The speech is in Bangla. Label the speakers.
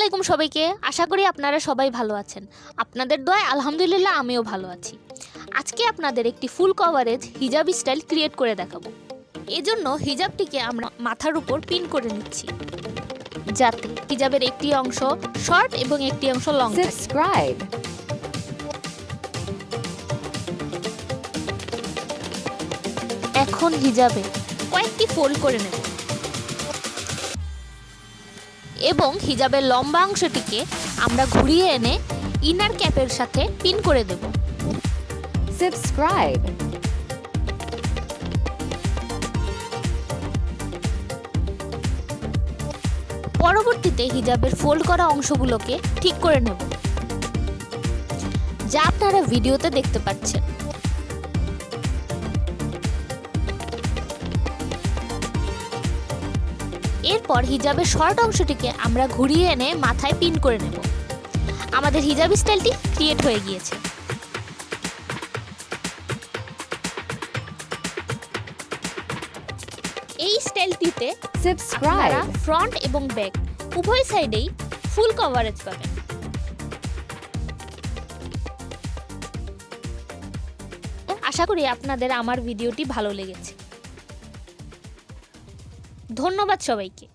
Speaker 1: আলাইকুম সবাইকে। আশা করি আপনারা সবাই ভালো আছেন। আপনাদের দয়ায় আলহামদুলিল্লাহ আমিও ভালো আছি। আজকে আপনাদের একটি ফুল কভারেজ হিজাব স্টাইল ক্রিয়েট করে দেখাবো। এজন্য হিজাবটিকে আমরা মাথার উপর পিন করে নিচ্ছি, যাতে হিজাবের একটি অংশ শর্ট এবং একটি অংশ লং থাকে।
Speaker 2: Subscribe.
Speaker 1: এখন হিজাবে কয়েকটি ফোল্ড করে নেব এবং হিজাবের লম্বা অংশটিকে আমরা ঘুরিয়ে এনে ইনার ক্যাপের সাথে পিন করে দেব।
Speaker 2: Subscribe.
Speaker 1: পরবর্তীতে হিজাবের ফোল্ড করা অংশগুলোকে ঠিক করে নেব, যা আপনারা ভিডিওতে দেখতে পাচ্ছেন। এরপর হিজাবের শর্ট অংশটিকে আমরা ঘুরিয়ে এনে মাথায় পিন করে নেব। আমাদের হিজাব স্টাইলটি ক্রিয়েট হয়ে গিয়েছে। এই স্টাইলটিতে আপনারা
Speaker 2: Subscribe.
Speaker 1: ফ্রন্ট এবং ব্যাক উভয় সাইডেই ফুল কভারেজ পাবেন। আশা করি আপনাদের আমার ভিডিওটি ভালো লেগেছে। ধন্যবাদ সবাইকে।